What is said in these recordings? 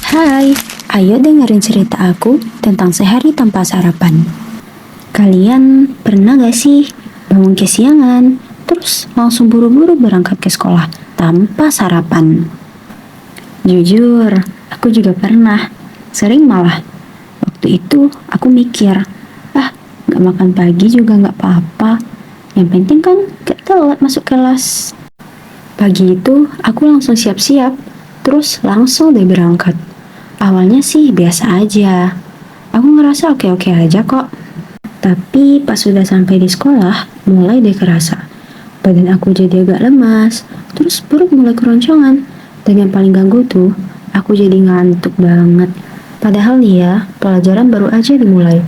Hai, ayo dengerin cerita aku tentang sehari tanpa sarapan. Kalian pernah gak sih bangun kesiangan, terus langsung buru-buru berangkat ke sekolah tanpa sarapan? Jujur, aku juga pernah. Sering malah. Waktu itu aku mikir, gak makan pagi juga gak apa-apa. Yang penting kan gak telat masuk kelas. Pagi itu aku langsung siap-siap, terus langsung deh berangkat. Awalnya sih biasa aja. Aku ngerasa oke-oke aja kok. Tapi pas sudah sampai di sekolah, mulai deh kerasa. Badan aku jadi agak lemas, terus perut mulai keroncongan. Dan yang paling ganggu tuh, aku jadi ngantuk banget. Padahal nih ya, pelajaran baru aja dimulai.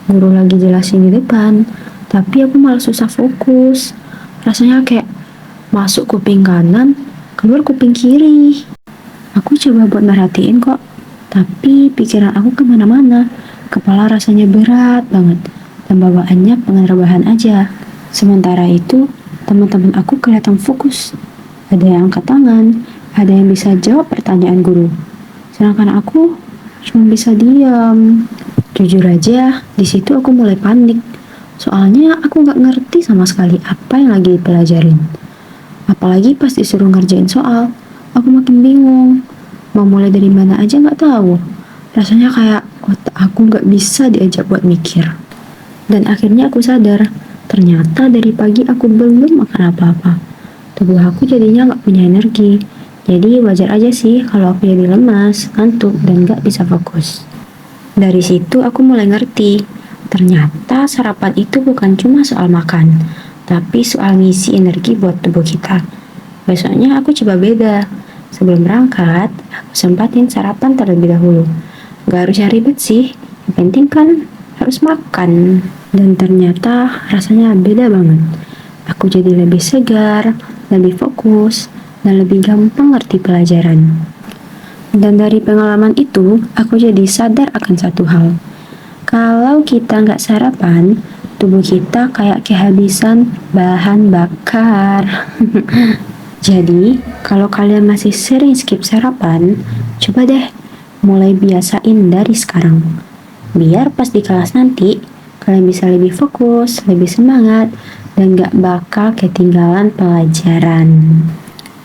Guru lagi jelasin di depan, tapi aku malah susah fokus. Rasanya kayak masuk kuping kanan, keluar kuping kiri. Aku coba buat merhatiin kok, tapi pikiran aku kemana-mana. Kepala rasanya berat banget, dan bawaannya pengen rebahan aja. Sementara itu, teman-teman aku kelihatan fokus. Ada yang angkat tangan, ada yang bisa jawab pertanyaan guru. Sedangkan aku cuma bisa diam. Jujur aja, di situ aku mulai panik. Soalnya aku nggak ngerti sama sekali apa yang lagi dipelajarin. Apalagi pas disuruh ngerjain soal, aku makin bingung. Mau mulai dari mana aja nggak tahu. Rasanya kayak otak aku nggak bisa diajak buat mikir. Dan akhirnya aku sadar, ternyata dari pagi aku belum makan apa-apa. Tubuh aku jadinya nggak punya energi. Jadi wajar aja sih kalau aku jadi lemas, ngantuk, dan nggak bisa fokus. Dari situ aku mulai ngerti, ternyata sarapan itu bukan cuma soal makan, tapi soal ngisi energi buat tubuh kita. Besoknya aku coba beda. Sebelum berangkat, aku sempatin sarapan terlebih dahulu. Gak harus yang ribet sih, yang penting kan harus makan. Dan ternyata rasanya beda banget. Aku jadi lebih segar, lebih fokus, dan lebih gampang ngerti pelajaran. Dan dari pengalaman itu, aku jadi sadar akan satu hal. Kalau kita nggak sarapan, tubuh kita kayak kehabisan bahan bakar. Jadi, kalau kalian masih sering skip sarapan, coba deh mulai biasain dari sekarang. Biar pas di kelas nanti, kalian bisa lebih fokus, lebih semangat, dan gak bakal ketinggalan pelajaran.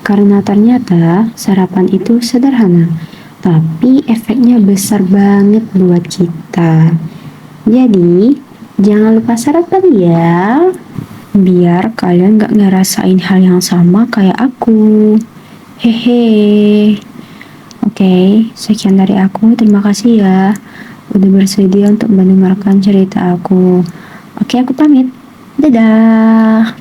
Karena ternyata sarapan itu sederhana, tapi efeknya besar banget buat kita. Jadi, jangan lupa sarapan ya. Biar kalian gak ngerasain hal yang sama kayak aku. Hehe. Oke, sekian dari aku. Terima kasih ya udah bersedia untuk mendengarkan cerita aku. Oke, aku pamit. Dadah.